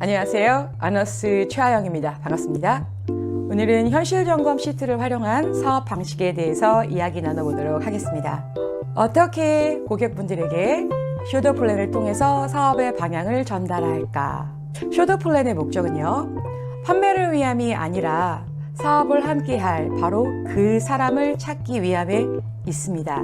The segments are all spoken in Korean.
안녕하세요. 아너스 최하영입니다. 반갑습니다. 오늘은 현실 점검 시트를 활용한 사업 방식에 대해서 이야기 나눠보도록 하겠습니다. 어떻게 고객분들에게 쇼더 플랜을 통해서 사업의 방향을 전달할까? 쇼더 플랜의 목적은요, 판매를 위함이 아니라 사업을 함께할 바로 그 사람을 찾기 위함에 있습니다.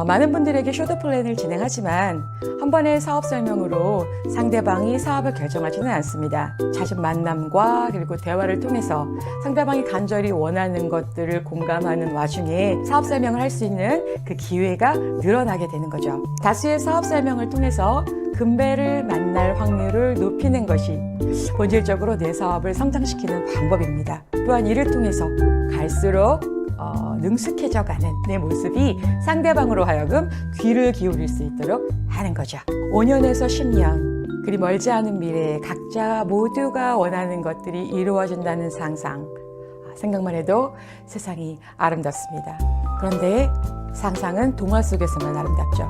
많은 분들에게 쇼더 플랜을 진행하지만 한 번의 사업 설명으로 상대방이 사업을 결정하지는 않습니다. 잦은 만남과 그리고 대화를 통해서 상대방이 간절히 원하는 것들을 공감하는 와중에 사업 설명을 할 수 있는 그 기회가 늘어나게 되는 거죠. 다수의 사업 설명을 통해서 금배를 만날 확률을 높이는 것이 본질적으로 내 사업을 성장시키는 방법입니다. 또한 이를 통해서 갈수록 능숙해져가는 내 모습이 상대방으로 하여금 귀를 기울일 수 있도록 하는 거죠. 5년에서 10년, 그리 멀지 않은 미래에 각자 모두가 원하는 것들이 이루어진다는 상상. 생각만 해도 세상이 아름답습니다. 그런데 상상은 동화 속에서만 아름답죠.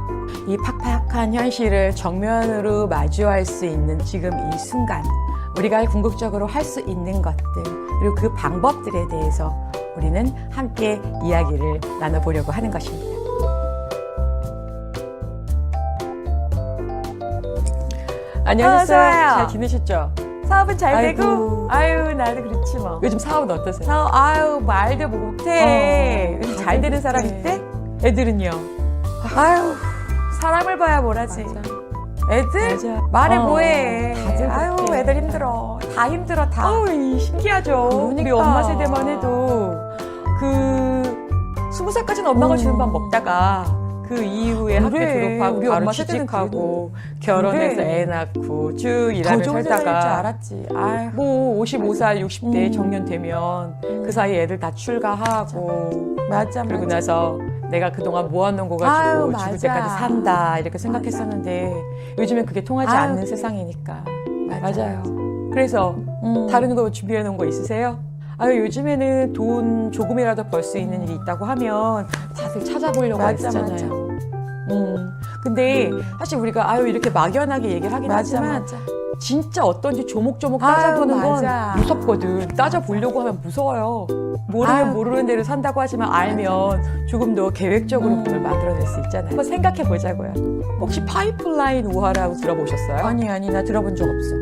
이 팍팍한 현실을 정면으로 마주할 수 있는 지금 이 순간, 우리가 궁극적으로 할 수 있는 것들, 그리고 그 방법들에 대해서 우리는 함께 이야기를 나눠보려고 하는 것입니다. 안녕하세요. 잘 지내셨죠? 사업은 잘 아이고. 되고, 아유, 나도 그렇지 뭐. 요즘 사업은 어떠세요? 아유, 말도 못해. 요즘 잘 되는 사람 못해. 있대? 애들은요? 아유, 사람을 봐야 뭘 하지. 맞아. 애들? 맞아. 말해 뭐해. 다들 아유, 그렇게. 애들 힘들어. 다 힘들어, 다. 신기하죠. 우리 그러니까. 엄마 세대만 해도 그 20살까지는 엄마가 주는 밥 먹다가 그 이후에 학교 그래. 졸업하고 우리 바로 엄마 세대는 취직하고 결혼해서 그래. 애 낳고 쭉 더 일하며 좋은 세상일 줄 살다가 알았지. 아유. 뭐 55살, 60대 정년 되면 그 사이에 애들 다 출가하고 맞아, 그러고 맞아. 나서 내가 그동안 모아놓은 거 아유, 가지고 죽을 맞아. 때까지 산다 이렇게 생각했었는데 요즘엔 그게 통하지 아유, 않는 그래. 세상이니까. 맞아요. 그래서 다른 거 준비해 놓은 거 있으세요? 요즘에는 돈 조금이라도 벌 수 있는 일이 있다고 하면 다들 찾아보려고 맞아, 하잖아요. 근데 사실 우리가 이렇게 막연하게 얘기를 하긴 맞아, 하지만 맞아. 진짜 어떤지 조목조목 아유, 따져보는 맞아. 건 무섭거든. 따져보려고 하면 무서워요. 모르면 아유. 모르는 대로 산다고 하지만 알면 조금 더 계획적으로 돈을 만들어낼 수 있잖아요. 한번 생각해 보자고요. 혹시 파이프라인 우화라고 들어보셨어요? 아니, 나 들어본 적 없어.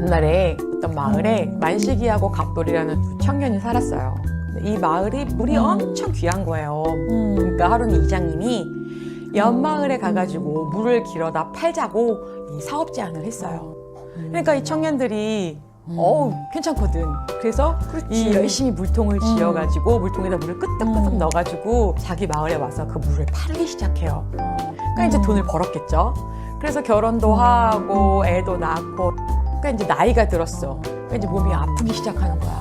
옛날에 어떤 마을에 만식이하고 갑돌이라는 두 청년이 살았어요. 근데 이 마을이 물이 엄청 귀한 거예요. 그러니까 하루는 이장님이 옆마을에 가가지고 물을 길어다 팔자고 이 사업 제안을 했어요. 그러니까 이 청년들이 괜찮거든. 그래서 이 열심히 물통을 지어가지고 물통에다 물을 끄떡끄떡 넣어가지고 자기 마을에 와서 그 물을 팔기 시작해요. 그러니까 이제 돈을 벌었겠죠. 그래서 결혼도 하고 애도 낳고 그러니까 이제 나이가 들었어. 그러니까 이제 몸이 아프기 시작하는 거야.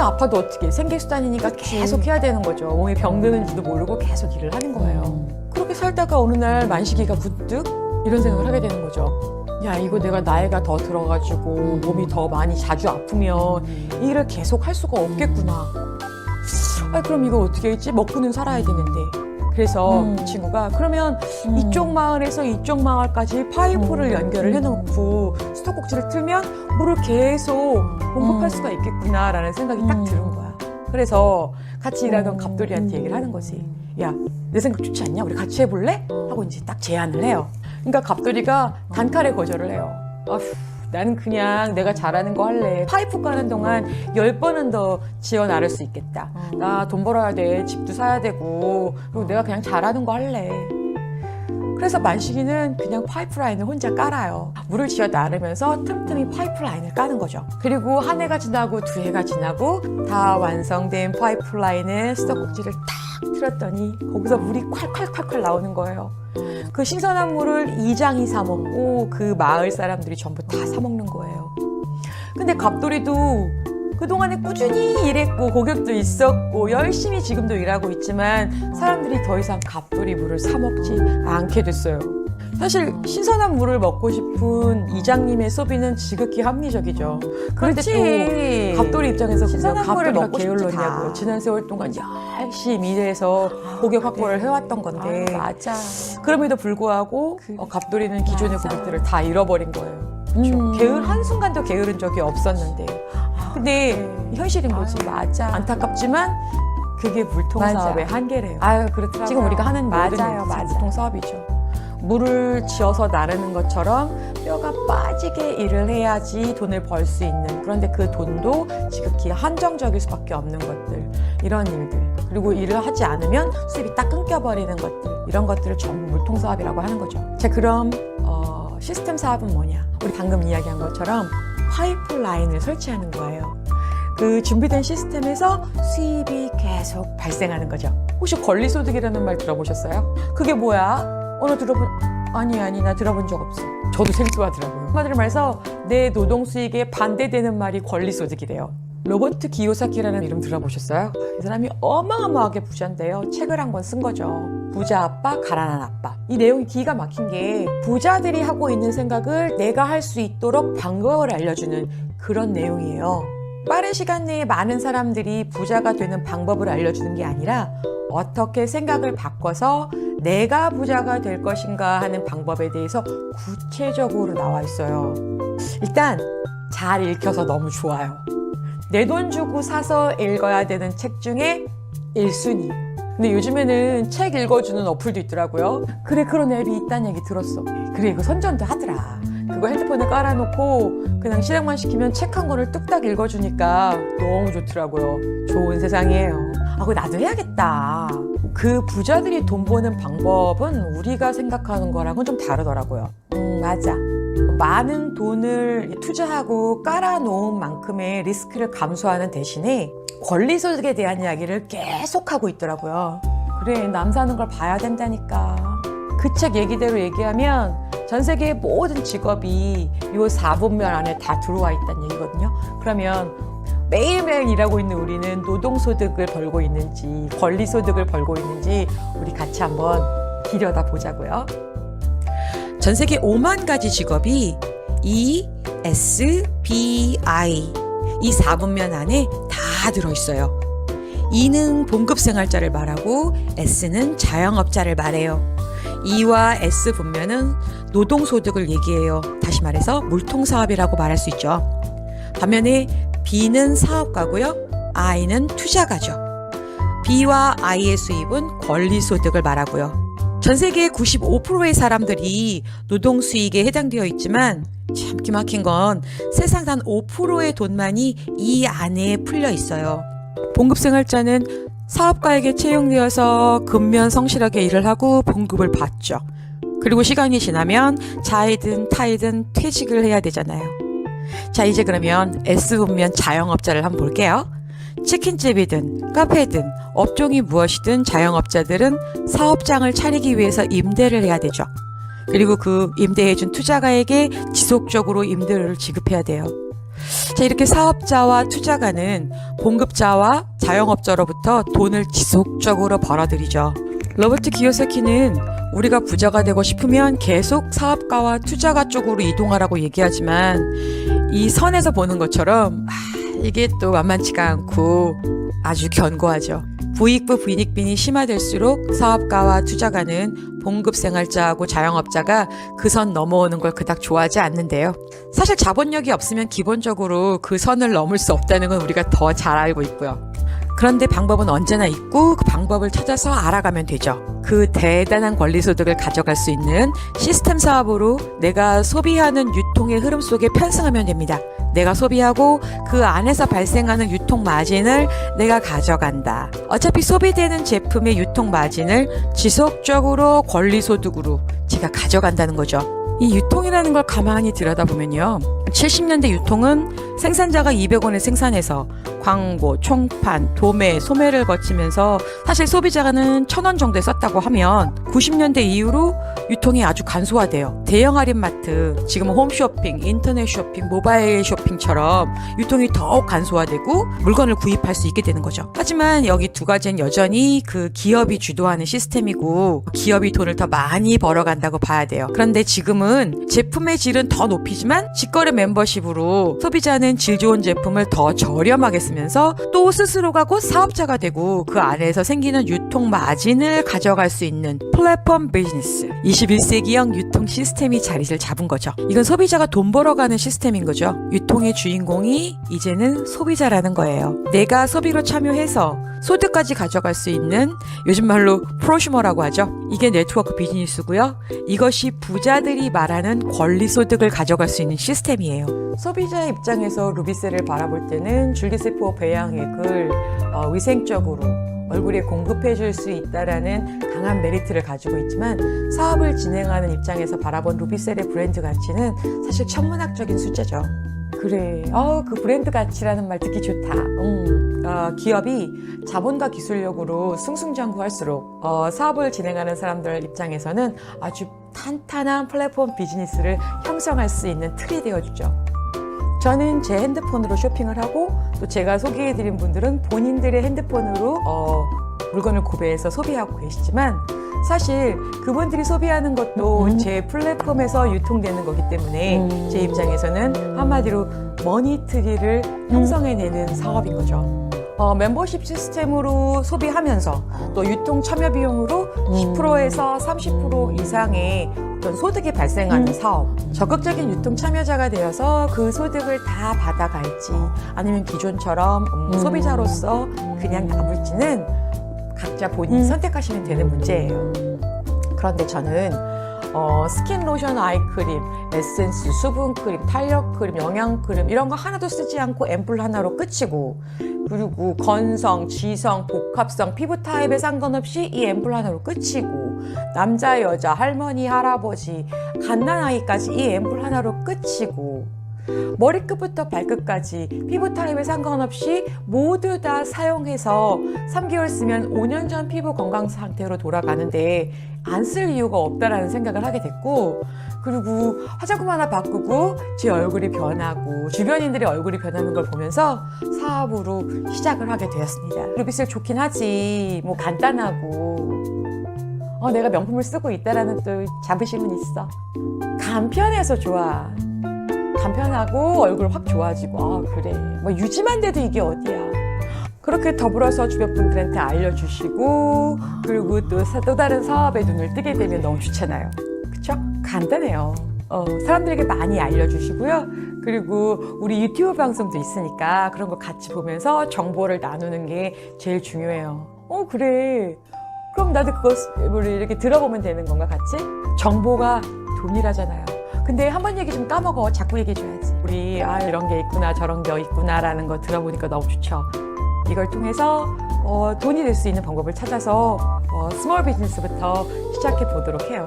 아파도 어떻게 생계수단이니까 계속 해야 되는 거죠. 몸이 병드는지도 모르고 계속 일을 하는 거예요. 그렇게 살다가 어느 날 만식이가 문득 이런 생각을 하게 되는 거죠. 야, 이거 내가 나이가 더 들어가지고 몸이 더 많이 자주 아프면 이 일을 계속 할 수가 없겠구나. 그럼 이거 어떻게 했지? 먹고는 살아야 되는데. 그래서 그 친구가 그러면 이쪽 마을에서 이쪽 마을까지 파이프를 연결을 해놓고 수도꼭지를 틀면 물을 계속 공급할 수가 있겠구나라는 생각이 딱 드는 거야. 그래서 같이 일하던 갑돌이한테 얘기를 하는 거지. 야, 내 생각 좋지 않냐? 우리 같이 해볼래? 하고 이제 딱 제안을 해요. 그러니까 갑돌이가 단칼에 거절을 해요. 나는 그냥 내가 잘하는 거 할래. 파이프 까는 동안 10번은 더 지어 나를 수 있겠다. 나 돈 벌어야 돼. 집도 사야 되고. 그리고 내가 그냥 잘하는 거 할래. 그래서 만식이는 그냥 파이프라인을 혼자 깔아요. 물을 지어 나르면서 틈틈이 파이프라인을 까는 거죠. 그리고 한 해가 지나고 두 해가 지나고 다 완성된 파이프라인에 수도꼭지를 딱 틀었더니 거기서 물이 콸콸콸콸 나오는 거예요. 그 신선한 물을 이장이 사 먹고 그 마을 사람들이 전부 다 사 먹는 거예요. 근데 갑돌이도 그동안에 꾸준히 일했고 고객도 있었고 열심히 지금도 일하고 있지만 사람들이 더 이상 갑돌이 물을 사 먹지 않게 됐어요. 사실 신선한 물을 먹고 싶은 이장님의 소비는 지극히 합리적이죠. 그런데 그렇지. 또 갑돌이 입장에서 신선한 물을 갑돌이가 먹고 싶지, 게을렀냐고요. 다. 지난 세월 동안 열심히 일해서 고객 확보를 해왔던 건데 맞아. 그럼에도 불구하고 그래. 갑돌이는 기존의 맞아. 고객들을 다 잃어버린 거예요. 게을 한순간도 게으른 적이 없었는데 근데 현실인 거지. 맞아. 안타깝지만 그게 물통사업의 맞아. 한계래요. 아유, 그렇더라고요. 지금 우리가 하는 모든 맞아요, 일이 맞아. 물통사업이죠. 물을 지어서 나르는 것처럼 뼈가 빠지게 일을 해야지 돈을 벌 수 있는, 그런데 그 돈도 지극히 한정적일 수밖에 없는 것들, 이런 일들, 그리고 일을 하지 않으면 수입이 딱 끊겨버리는 것들, 이런 것들을 전부 물통사업이라고 하는 거죠. 자, 그럼 시스템 사업은 뭐냐? 우리 방금 이야기한 것처럼 파이프라인을 설치하는 거예요. 그 준비된 시스템에서 수입이 계속 발생하는 거죠. 혹시 권리소득이라는 말 들어보셨어요? 그게 뭐야? 아니, 나 들어본 적 없어. 저도 생소하더라고요. 한마디로 말해서 내 노동 수익에 반대되는 말이 권리소득이래요. 로버트 기요사키라는 이름 들어보셨어요? 이 사람이 어마어마하게 부자인데요. 책을 한 권 쓴 거죠. 부자 아빠, 가난한 아빠. 이 내용이 기가 막힌 게 부자들이 하고 있는 생각을 내가 할 수 있도록 방법을 알려주는 그런 내용이에요. 빠른 시간 내에 많은 사람들이 부자가 되는 방법을 알려주는 게 아니라 어떻게 생각을 바꿔서 내가 부자가 될 것인가 하는 방법에 대해서 구체적으로 나와 있어요. 일단 잘 읽혀서 너무 좋아요. 내 돈 주고 사서 읽어야 되는 책 중에 1순위. 근데 요즘에는 책 읽어주는 어플도 있더라고요. 그래, 그런 앱이 있다는 얘기 들었어. 그래, 이거 선전도 하더라. 그거 핸드폰에 깔아놓고 그냥 실행만 시키면 책 한 권을 뚝딱 읽어주니까 너무 좋더라고요. 좋은 세상이에요. 그거 나도 해야겠다. 그 부자들이 돈 버는 방법은 우리가 생각하는 거랑은 좀 다르더라고요. 맞아. 많은 돈을 투자하고 깔아놓은 만큼의 리스크를 감수하는 대신에 권리소득에 대한 이야기를 계속하고 있더라고요. 그래, 남 사는 걸 봐야 된다니까. 그 책 얘기대로 얘기하면 전 세계의 모든 직업이 요 4분면 안에 다 들어와 있다는 얘기거든요. 그러면 매일매일 일하고 있는 우리는 노동소득을 벌고 있는지 권리소득을 벌고 있는지 우리 같이 한번 들여다 보자고요. 전 세계 5만 가지 직업이 E, S, B, I 이 4분면 안에 다 들어있어요. E는 봉급생활자를 말하고 S는 자영업자를 말해요. E와 S 분면은 노동소득을 얘기해요. 다시 말해서 물통사업이라고 말할 수 있죠. 반면에 B는 사업가고요. I는 투자가죠. B와 I의 수입은 권리소득을 말하고요. 전 세계의 95%의 사람들이 노동수익에 해당되어 있지만 참 기막힌 건 세상 단 5%의 돈만이 이 안에 풀려 있어요. 봉급생활자는 사업가에게 채용되어서 근면 성실하게 일을 하고 봉급을 받죠. 그리고 시간이 지나면 자이든 타이든 퇴직을 해야 되잖아요. 자, 이제 그러면 S분면 자영업자를 한번 볼게요. 치킨집이든 카페든 업종이 무엇이든 자영업자들은 사업장을 차리기 위해서 임대를 해야 되죠. 그리고 그 임대해준 투자가에게 지속적으로 임대료를 지급해야 돼요. 자, 이렇게 사업자와 투자가는 봉급자와 자영업자로부터 돈을 지속적으로 벌어들이죠. 로버트 기요사키는 우리가 부자가 되고 싶으면 계속 사업가와 투자가 쪽으로 이동하라고 얘기하지만 이 선에서 보는 것처럼 이게 또 만만치가 않고 아주 견고하죠. 부익부 빈익빈이 심화될수록 사업가와 투자가는 봉급생활자하고 자영업자가 그 선 넘어오는 걸 그닥 좋아하지 않는데요. 사실 자본력이 없으면 기본적으로 그 선을 넘을 수 없다는 건 우리가 더 잘 알고 있고요. 그런데 방법은 언제나 있고 그 방법을 찾아서 알아가면 되죠. 그 대단한 권리소득을 가져갈 수 있는 시스템 사업으로 내가 소비하는 유통의 흐름 속에 편승하면 됩니다. 내가 소비하고 그 안에서 발생하는 유통 마진을 내가 가져간다. 어차피 소비되는 제품의 유통 마진을 지속적으로 권리소득으로 제가 가져간다는 거죠. 이 유통이라는 걸 가만히 들여다보면요. 70년대 유통은 생산자가 200원에 생산해서 광고, 총판, 도매, 소매를 거치면서 사실 소비자가는 1,000원 정도에 썼다고 하면 90년대 이후로 유통이 아주 간소화돼요. 대형 할인마트, 지금은 홈쇼핑, 인터넷 쇼핑, 모바일 쇼핑처럼 유통이 더욱 간소화되고 물건을 구입할 수 있게 되는 거죠. 하지만 여기 두 가지는 여전히 그 기업이 주도하는 시스템이고 기업이 돈을 더 많이 벌어간다고 봐야 돼요. 그런데 지금은 제품의 질은 더 높이지만 직거래 멤버십으로 소비자는 질 좋은 제품을 더 저렴하게 쓰면서 또 스스로가 곧 사업자가 되고 그 안에서 생기는 유통 마진을 가져갈 수 있는 플랫폼 비즈니스. 21세기형 유통 시스템이 자리를 잡은 거죠. 이건 소비자가 돈 벌어가는 시스템인 거죠. 유통의 주인공이 이제는 소비자라는 거예요. 내가 소비로 참여해서 소득까지 가져갈 수 있는 요즘 말로 프로슈머라고 하죠. 이게 네트워크 비즈니스고요. 이것이 부자들이 말하는 권리 소득을 가져갈 수 있는 시스템이에요. 소비자의 입장에서 루비셀을 바라볼 때는 줄기세포 배양액을 위생적으로 얼굴에 공급해 줄 수 있다라는 강한 메리트를 가지고 있지만 사업을 진행하는 입장에서 바라본 루비셀의 브랜드 가치는 사실 천문학적인 숫자죠. 그래, 그 브랜드 가치라는 말 듣기 좋다. 기업이 자본과 기술력으로 승승장구할수록 사업을 진행하는 사람들 입장에서는 아주 탄탄한 플랫폼 비즈니스를 형성할 수 있는 틀이 되어주죠. 저는 제 핸드폰으로 쇼핑을 하고 또 제가 소개해드린 분들은 본인들의 핸드폰으로 물건을 구매해서 소비하고 계시지만 사실 그분들이 소비하는 것도 제 플랫폼에서 유통되는 거기 때문에 제 입장에서는 한마디로 머니트리를 형성해내는 사업인 거죠. 멤버십 시스템으로 소비하면서 또 유통 참여 비용으로 10%에서 30% 이상의 어떤 소득이 발생하는 사업. 적극적인 유통 참여자가 되어서 그 소득을 다 받아갈지 아니면 기존처럼 소비자로서 그냥 남을지는 각자 본인이 선택하시면 되는 문제예요. 그런데 저는 스킨 로션, 아이크림, 에센스, 수분크림, 탄력크림, 영양크림 이런 거 하나도 쓰지 않고 앰플 하나로 끝이고 그리고 건성, 지성, 복합성, 피부 타입에 상관없이 이 앰플 하나로 끝이고 남자, 여자, 할머니, 할아버지, 갓난아이까지 이 앰플 하나로 끝이고 머리끝부터 발끝까지 피부 타입에 상관없이 모두 다 사용해서 3개월 쓰면 5년 전 피부 건강 상태로 돌아가는데 안 쓸 이유가 없다라는 생각을 하게 됐고 그리고 화장품 하나 바꾸고 제 얼굴이 변하고 주변인들의 얼굴이 변하는 걸 보면서 사업으로 시작을 하게 되었습니다. 루비셀 좋긴 하지 뭐 간단하고 내가 명품을 쓰고 있다라는 또 자부심은 있어. 간편해서 좋아. 간편하고 얼굴 확 좋아지고 그래 뭐 유지만 돼도 이게 어디야. 그렇게 더불어서 주변 분들한테 알려주시고 그리고 또 다른 사업에 눈을 뜨게 되면 너무 좋잖아요. 그쵸? 간단해요. 사람들에게 많이 알려주시고요. 그리고 우리 유튜브 방송도 있으니까 그런 거 같이 보면서 정보를 나누는 게 제일 중요해요. 그래 그럼 나도 그거 이렇게 들어보면 되는 건가 같이? 정보가 돈이라잖아요. 근데 한 번 얘기 좀 까먹어. 자꾸 얘기해줘야지. 우리 이런 게 있구나 저런 게 있구나라는 거 들어보니까 너무 좋죠. 이걸 통해서 돈이 될 수 있는 방법을 찾아서 스몰 비즈니스부터 시작해 보도록 해요.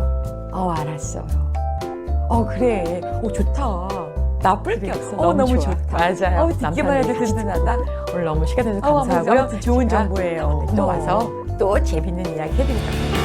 알았어요. 그래. 좋다. 나쁠 게 없어. 너무 좋다. 맞아요. 듣기만 해도 든든하다. 오늘 너무 시간 내줘서 감사하고요. 좋은 정보예요. 또 와서 또 재밌는 이야기 해드릴게요.